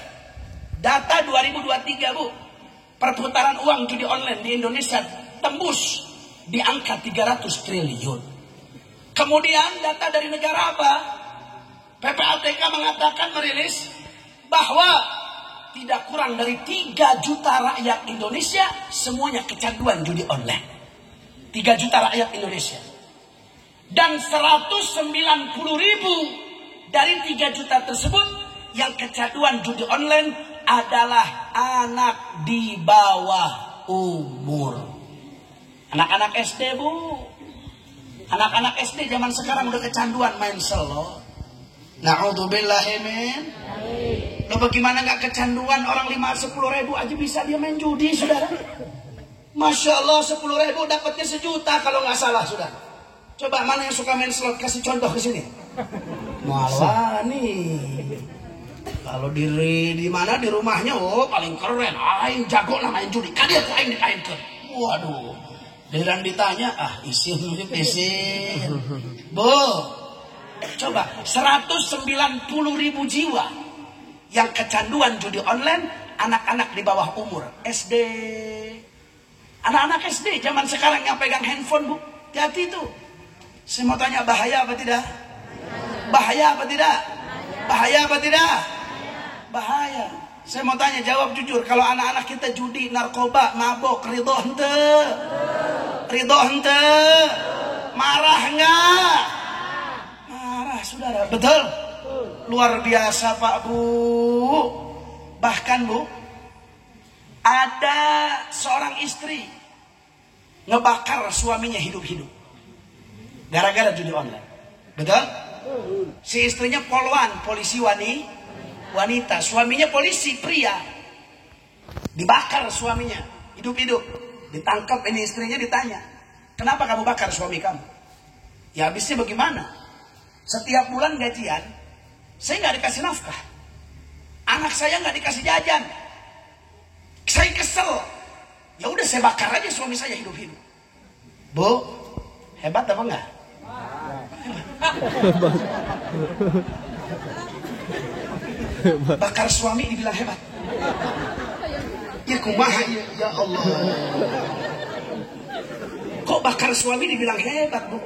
Data 2023, Bu. Perputaran uang judi online di Indonesia tembus di angka 300 triliun. Kemudian data dari negara apa? PPATK mengatakan, merilis bahwa tidak kurang dari 3 juta rakyat Indonesia semuanya kecanduan judi online. 3 juta rakyat Indonesia. Dan 190.000 dari 3 juta tersebut yang kecanduan judi online adalah anak di bawah umur. Anak-anak SD, Bu. Anak-anak SD zaman sekarang udah kecanduan main slot. Na'udzubillahi min. Lo bagaimana nggak kecanduan orang 5-10 ribu aja bisa dia main judi, saudara? Masya Allah, 10 ribu dapatnya 1 juta kalau nggak salah, saudara. Coba mana yang suka main slot, kasih contoh ke sini. Malah nih. Kalau di mana di rumahnya, oh paling keren, aing jago lah main judi. Kan dia tuh aing dikainkan. Waduh. Dan ditanya, isin. Bu, coba 190.000 jiwa yang kecanduan judi online, anak-anak di bawah umur SD. Anak-anak SD zaman sekarang yang pegang handphone, Bu. Hati-hati itu. Saya mau tanya, bahaya apa tidak? Bahaya apa tidak? Bahaya apa tidak? Bahaya. Saya mau tanya, jawab jujur. Kalau anak-anak kita judi, narkoba, mabok, ridho hente? Ridho hente? Marah enggak? Marah, saudara. Betul? Luar biasa, Pak, Bu. Bahkan, Bu, ada seorang istri ngebakar suaminya hidup-hidup gara-gara judi online. Betul? Si istrinya polwan, polisi wanita. Suaminya polisi pria. Dibakar suaminya hidup-hidup. Ditangkap ini istrinya, ditanya, kenapa kamu bakar suami kamu? Ya habisnya bagaimana? Setiap bulan gajian saya nggak dikasih nafkah, anak saya nggak dikasih jajan, saya kesel. Ya udah saya bakar aja suami saya hidup-hidup. Bu, hebat apa enggak? Hebat. Bakar suami dibilang hebat. Ya kumaha ya Allah. Kok bakar suami dibilang hebat, Bu?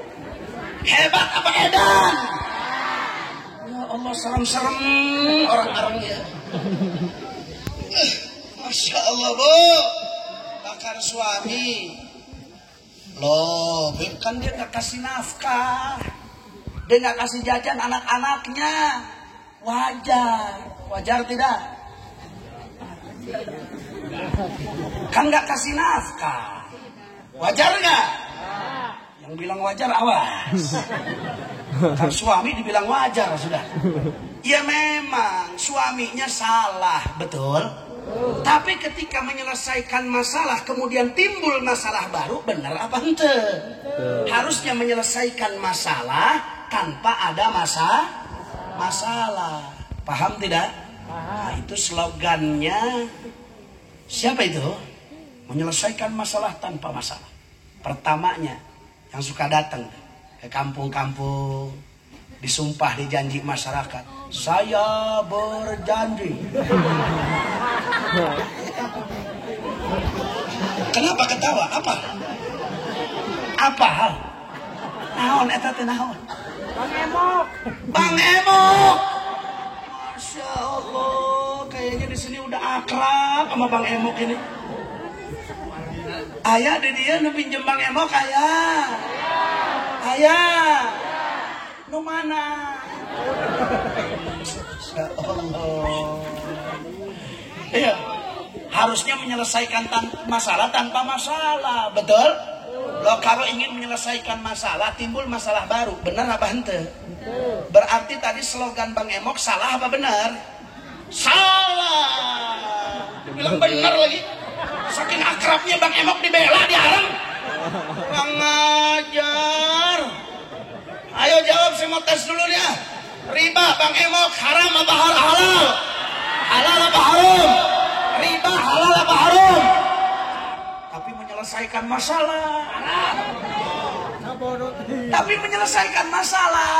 Hebat apa edan? Ya Allah, serem-serem orang-orangnya. Masya Allah, Bu. Bakar suami. Loh, kan dia gak kasih nafkah. Dia gak kasih jajan anak-anaknya. Wajar. Wajar tidak? Kan gak kasih nafkah. Wajar gak? Yang bilang wajar, awas. Kan suami dibilang wajar, sudah. Ya memang suaminya salah, betul. Tapi ketika menyelesaikan masalah kemudian timbul masalah baru, benar apa ente? Harusnya menyelesaikan masalah tanpa ada masalah. Paham tidak? Nah, itu slogannya. Siapa itu? Menyelesaikan masalah tanpa masalah. Pertamanya yang suka datang ke kampung-kampung, disumpah dijanji masyarakat, saya berjanji. Kenapa ketawa? Apa? Apa hal? Naon eta teh naon? Bang Emok. Bang Emok. Masya Allah, kayaknya di sini udah akrab sama Bang Emok ini. Ayah di dia nu pinjem Bang Emok ayah. Ayah. Nu mana? Masya Allah. Iya. Harusnya menyelesaikan masalah tanpa masalah, betul? Loh, kalau ingin menyelesaikan masalah, timbul masalah baru. Benar apa ente? Berarti tadi slogan Bang Emok salah apa benar? Salah. Bilang benar lagi. Saking akrabnya Bang Emok dibela, diarang. Kurang ngajar. Ayo jawab, saya mau tes dulu ya. Riba Bang Emok haram apa halal? Halal apa haram? Riba halal apa haram? Tapi menyelesaikan masalah. Tapi menyelesaikan masalah.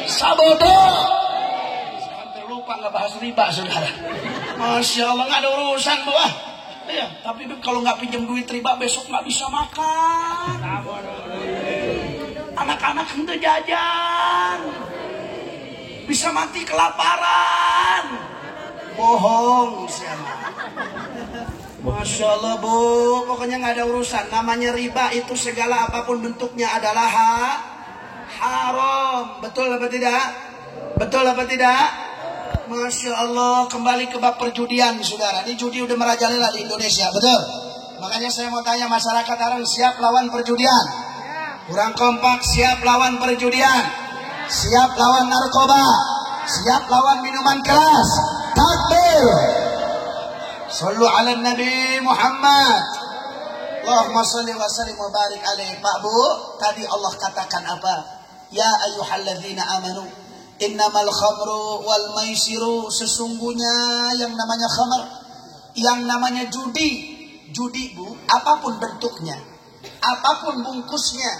Sabodo. Sampai lupa nggak bahas riba, saudara. Masya Allah, nggak ada urusan, Bu. Ya, tapi kalau nggak pinjam duit riba besok nggak bisa makan. Anak-anak hendak jajan, bisa mati kelaparan. Bohong siapa? Masya Allah, Bu. Pokoknya nggak ada urusan. Namanya riba itu segala apapun bentuknya adalah haram. Betul apa tidak? Betul apa tidak? Masya Allah. Kembali ke bab perjudian, saudara. Ini judi udah merajalela di Indonesia, betul? Makanya saya mau tanya, masyarakat sekarang siap lawan perjudian? Kurang kompak, siap lawan perjudian? Siap lawan narkoba. Siap lawan minuman keras. Takbir. Sallu ala Nabi Muhammad. Allahumma salli wa sallim wa barik alaihi. Pak Bu, tadi Allah katakan apa? Ya ayyuhalladzina amanu innamal khamru wal maisiru. Sesungguhnya yang namanya khamr, yang namanya judi. Judi Bu, apapun bentuknya, apapun bungkusnya.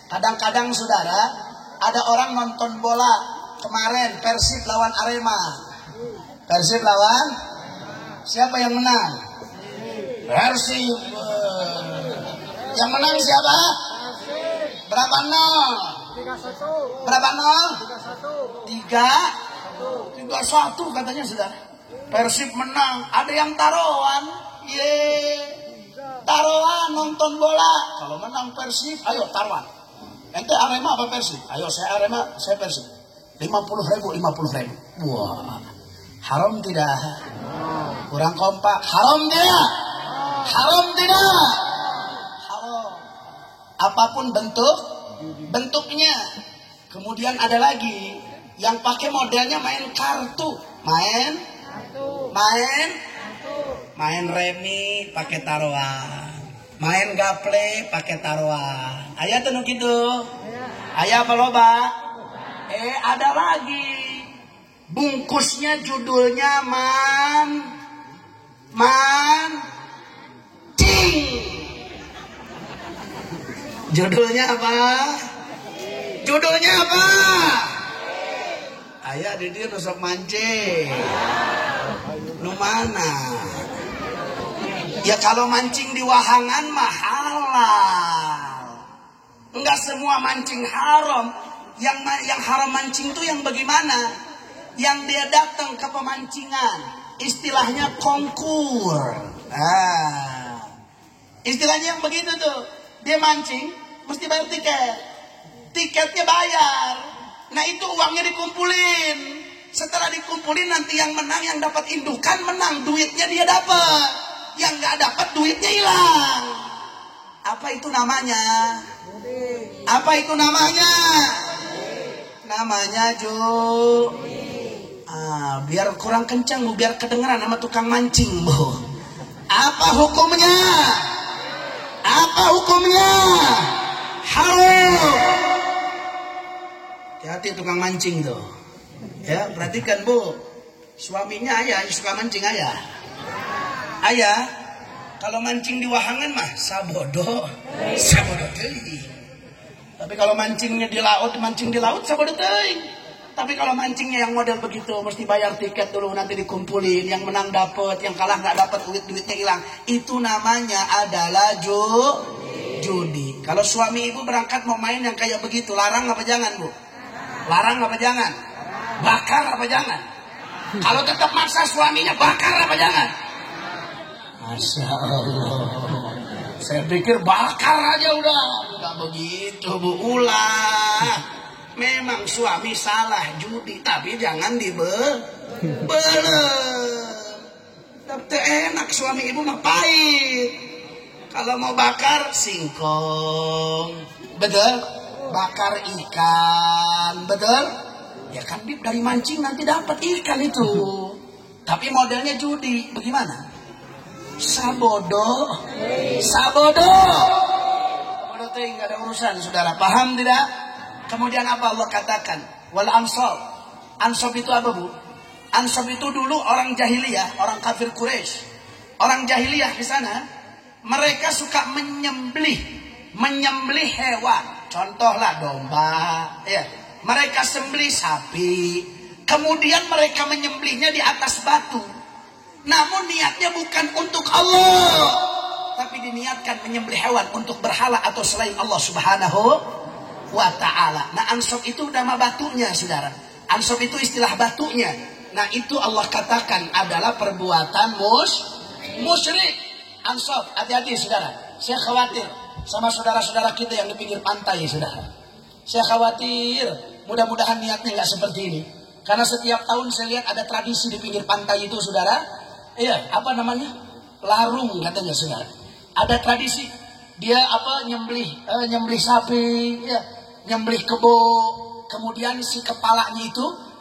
Kadang-kadang saudara, ada orang nonton bola. Kemarin Persib lawan Arema. Persib lawan siapa yang menang? Persib. Yang menang siapa? Berapa nol? 3-1. Berapa nol? 3-1. 3-1 katanya saudara. Persib menang. Ada yang taruhan. Taruhan nonton bola. Kalau menang Persib, ayo taruhan. Ente Arema apa Persib? Ayo saya Arema, saya Persib. 50.000. Wah, haram tidak? Kurang kompak. Haram tidak? Haram tidak? Haram. Apapun bentuknya. Kemudian ada lagi yang pakai modelnya main kartu, main remi pakai taruhan, main gaple pakai taruhan. Aya tenu kitu. Aya apa loba? Ada lagi. Bungkusnya judulnya mancing. Judulnya apa? Judulnya apa? Ayah di dia nusok mancing. Nu mana? Ya kalau mancing di wahangan mah halal. Enggak semua mancing haram. Yang haram mancing itu yang bagaimana? Yang dia datang ke pemancingan, istilahnya konkur. Istilahnya yang begitu tuh. Dia mancing, mesti bayar tiket. Tiketnya bayar. Nah itu uangnya dikumpulin. Setelah dikumpulin nanti yang menang, yang dapat indukan menang. Duitnya dia dapat. Yang nggak dapat duitnya hilang. Apa itu namanya? Apa itu namanya? Namanya biar kurang kencang Bu, biar kedengeran sama tukang mancing Bu. Apa hukumnya? Apa hukumnya? Haram. Hati-hati tukang mancing tuh. Ya, perhatikan Bu. Suaminya ayah suka mancing ayah. Ayah, kalau mancing di wahangan mah sabodo teuing. Tapi kalau mancing di laut sabodo teuing. Tapi kalau mancingnya yang model begitu, mesti bayar tiket dulu, nanti dikumpulin, yang menang dapat, yang kalah nggak dapat, duitnya hilang. Itu namanya adalah judi. Kalau suami ibu berangkat mau main yang kayak begitu, larang apa jangan Bu? Larang apa jangan? Bakar apa jangan? Kalau tetap maksa suaminya, bakar apa jangan? Masya Allah. Saya pikir bakar aja udah. Udah begitu Bu, ulah. Memang suami salah judi, tapi jangan dibelem. Tapi enak suami ibu mah pahit. Kalau mau bakar singkong, betul? Bakar ikan, betul? Ya kan dari mancing nanti dapat ikan itu. Tapi modelnya judi, bagaimana? Sabodo. Bodoh teh nggak ada urusan, saudara. Paham tidak? Kemudian apa Allah katakan? Wal ansab. Ansab itu apa Bu? Ansab itu dulu orang jahiliyah, orang kafir Quraisy. Orang jahiliyah di sana, mereka suka menyembelih hewan. Contohlah domba, ya. Mereka sembelih sapi. Kemudian mereka menyembelihnya di atas batu. Namun niatnya bukan untuk Allah, tapi diniatkan menyembelih hewan untuk berhala atau selain Allah Subhanahu wa ta'ala. Nah ansab itu nama batunya saudara. Ansab itu istilah batunya. Nah itu Allah katakan adalah perbuatan musyrik. Ansab, hati-hati saudara. Saya khawatir sama saudara-saudara kita yang di pinggir pantai saudara. Saya khawatir mudah-mudahan niatnya nggak seperti ini. Karena setiap tahun saya lihat ada tradisi di pinggir pantai itu saudara. Iya, apa namanya? Larung katanya saudara. Ada tradisi. Dia nyembelih sapi, ya, nyembelih kebo. kemudian si kepalanya itu